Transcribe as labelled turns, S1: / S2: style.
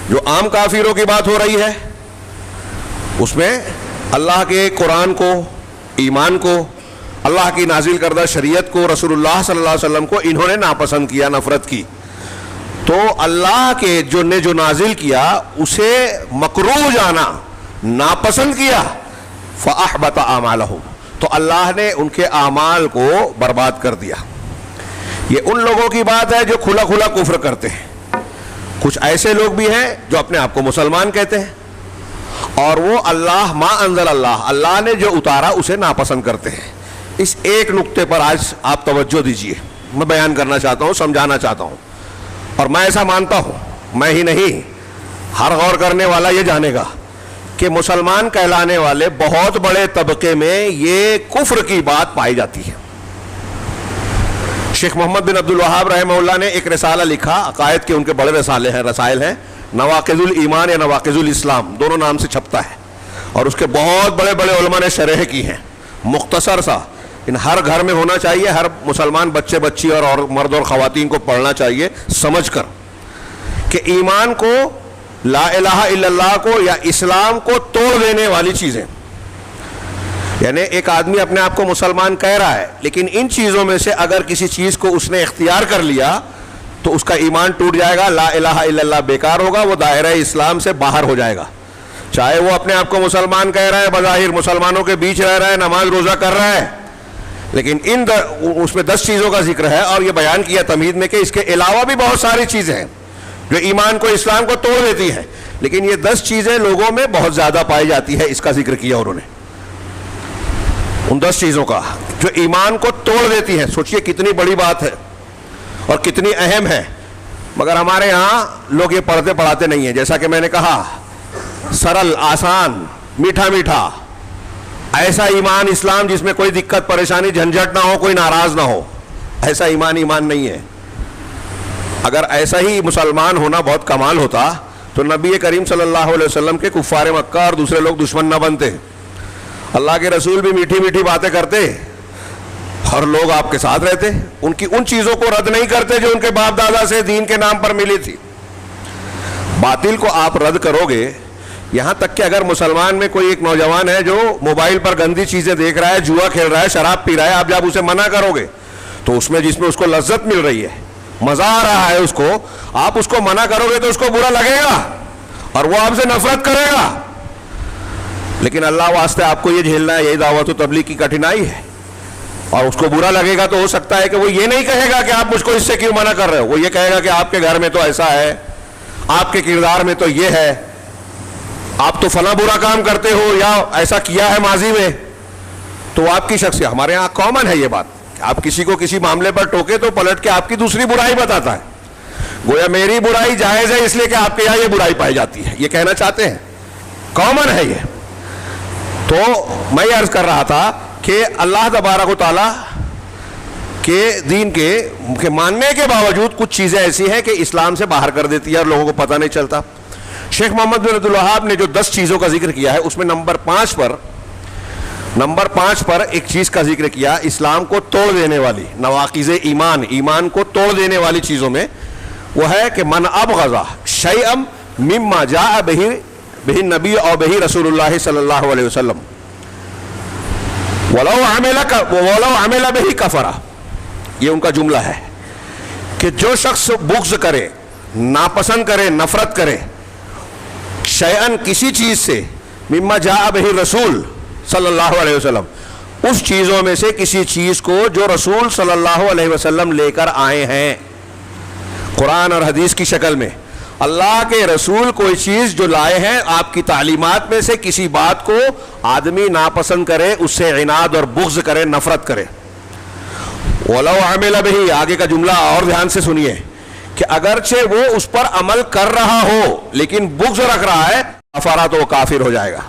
S1: جو عام کافروں کی بات ہو رہی ہے اس میں اللہ کے قرآن کو، ایمان کو، اللہ کی نازل کردہ شریعت کو، رسول اللہ صلی اللہ علیہ وسلم کو انہوں نے ناپسند کیا، نفرت کی. تو اللہ کے جو نے جو نازل کیا اسے مکروہ جانا، ناپسند کیا، فأحبط أعمالهم، تو اللہ نے ان کے اعمال کو برباد کر دیا. یہ ان لوگوں کی بات ہے جو کھلا کھلا کفر کرتے ہیں. کچھ ایسے لوگ بھی ہیں جو اپنے آپ کو مسلمان کہتے ہیں اور وہ اللہ ما انزل اللہ نے جو اتارا اسے ناپسند کرتے ہیں. اس ایک نقطے پر آج آپ توجہ دیجئے، میں بیان کرنا چاہتا ہوں، سمجھانا چاہتا ہوں. اور میں ایسا مانتا ہوں، میں ہی نہیں، ہر غور کرنے والا یہ جانے گا کہ مسلمان کہلانے والے بہت بڑے طبقے میں یہ کفر کی بات پائی جاتی ہے. شیخ محمد بن عبد الوہاب رحمہ اللہ نے ایک رسالہ لکھا، عقائد کے ان کے بڑے رسائل ہیں، نواقض الایمان یا نواقض الاسلام، دونوں نام سے چھپتا ہے، اور اس کے بہت بڑے بڑے علماء نے شرح کی ہیں. مختصر سا، ہر گھر میں ہونا چاہیے، ہر مسلمان بچے بچی اور مرد اور خواتین کو پڑھنا چاہیے سمجھ کر کہ ایمان کو، لا الہ الا اللہ کو یا اسلام کو توڑ دینے والی چیزیں. یعنی ایک آدمی اپنے آپ کو مسلمان کہہ رہا ہے لیکن ان چیزوں میں سے اگر کسی چیز کو اس نے اختیار کر لیا تو اس کا ایمان ٹوٹ جائے گا، لا الہ الا اللہ بیکار ہوگا، وہ دائرہ اسلام سے باہر ہو جائے گا. چاہے وہ اپنے آپ کو مسلمان کہہ رہا ہے، بظاہر مسلمانوں کے بیچ رہ رہا ہے، نماز روزہ کر رہا ہے، لیکن اس میں 10 چیزوں کا ذکر ہے اور یہ بیان کیا تمہید میں کہ اس کے علاوہ بھی بہت ساری چیزیں ہیں جو ایمان کو، اسلام کو توڑ دیتی ہیں، لیکن یہ 10 چیزیں لوگوں میں بہت زیادہ پائی جاتی ہے. اس کا ذکر کیا انہوں نے، ان 10 چیزوں کا جو ایمان کو توڑ دیتی ہیں. سوچئے کتنی بڑی بات ہے اور کتنی اہم ہے، مگر ہمارے ہاں لوگ یہ پڑھتے پڑھاتے نہیں ہیں. جیسا کہ میں نے کہا، سرل، آسان، میٹھا میٹھا، ایسا ایمان اسلام جس میں کوئی دقت پریشانی جھنجھٹ نہ ہو، کوئی ناراض نہ ہو، ایسا ایمان نہیں ہے. اگر ایسا ہی مسلمان ہونا بہت کمال ہوتا تو نبی کریم صلی اللہ علیہ وسلم کے کفار مکہ اور دوسرے لوگ دشمن نہ بنتے. اللہ کے رسول بھی میٹھی میٹھی باتیں کرتے اور لوگ آپ کے ساتھ رہتے، ان چیزوں کو رد نہیں کرتے جو ان کے باپ دادا سے دین کے نام پر ملی تھی. باطل کو آپ رد کرو گے، یہاں تک کہ اگر مسلمان میں کوئی ایک نوجوان ہے جو موبائل پر گندی چیزیں دیکھ رہا ہے، جوا کھیل رہا ہے، شراب پی رہا ہے، آپ جب اسے منع کرو گے تو جس میں اس کو لذت مل رہی ہے، مزہ آ رہا ہے اس کو، آپ اس کو منع کرو گے تو اس کو برا لگے گا اور وہ آپ سے نفرت کرے گا. لیکن اللہ واسطے آپ کو یہ جھیلنا ہے، یہی دعوت و تبلیغ کی کٹھنائی ہے، اور اس کو برا لگے گا تو ہو سکتا ہے کہ وہ یہ نہیں کہے گا کہ آپ مجھ کو اس سے کیوں منع کر رہے ہو، وہ یہ کہے گا کہ آپ کے گھر میں تو ایسا ہے، آپ کے کردار میں تو یہ ہے، آپ تو فلاں برا کام کرتے ہو یا ایسا کیا ہے ماضی میں. تو آپ کی شخصیت، ہمارے ہاں کامن ہے یہ بات، آپ کسی کو کسی معاملے پر ٹوکے تو پلٹ کے آپ کی دوسری برائی بتاتا ہے، گویا میری برائی جائز ہے اس لیے کہ آپ کے یہاں یہ برائی پائی جاتی ہے، یہ کہنا چاہتے ہیں. کامن ہے یہ. تو میں یہ عرض کر رہا تھا کہ اللہ تبارک و تعالیٰ کے دین کے ماننے کے باوجود کچھ چیزیں ایسی ہیں کہ اسلام سے باہر کر دیتی ہے اور لوگوں کو پتہ نہیں چلتا. شیخ محمد بن عبد الوہاب نے جو 10 چیزوں کا ذکر کیا ہے اس میں نمبر 5 پر ایک چیز کا ذکر کیا، اسلام کو توڑ دینے والی، نواقض ایمان کو توڑ دینے والی چیزوں میں وہ ہے کہ من ابغض شیئا مما جاء به النبی اور به رسول اللہ صلی اللہ علیہ وسلم ولو عمل به کفر. یہ ان کا جملہ ہے کہ جو شخص بغض کرے، ناپسند کرے، نفرت کرے، شیئن کسی چیز سے، مما جاء به رسول صلی اللہ علیہ وسلم، اس چیزوں میں سے کسی چیز کو جو رسول صلی اللہ علیہ وسلم لے کر آئے ہیں قرآن اور حدیث کی شکل میں. اللہ کے رسول کوئی چیز جو لائے ہیں آپ کی تعلیمات میں سے کسی بات کو آدمی ناپسند کرے، اس سے عناد اور بغض کرے، نفرت کرے. وَلَوْ عَمِلَ بِهِ، آگے کا جملہ اور دھیان سے سنیے کہ اگرچہ وہ اس پر عمل کر رہا ہو لیکن بغض رکھ رہا ہے، کفارہ تو وہ کافر ہو جائے گا.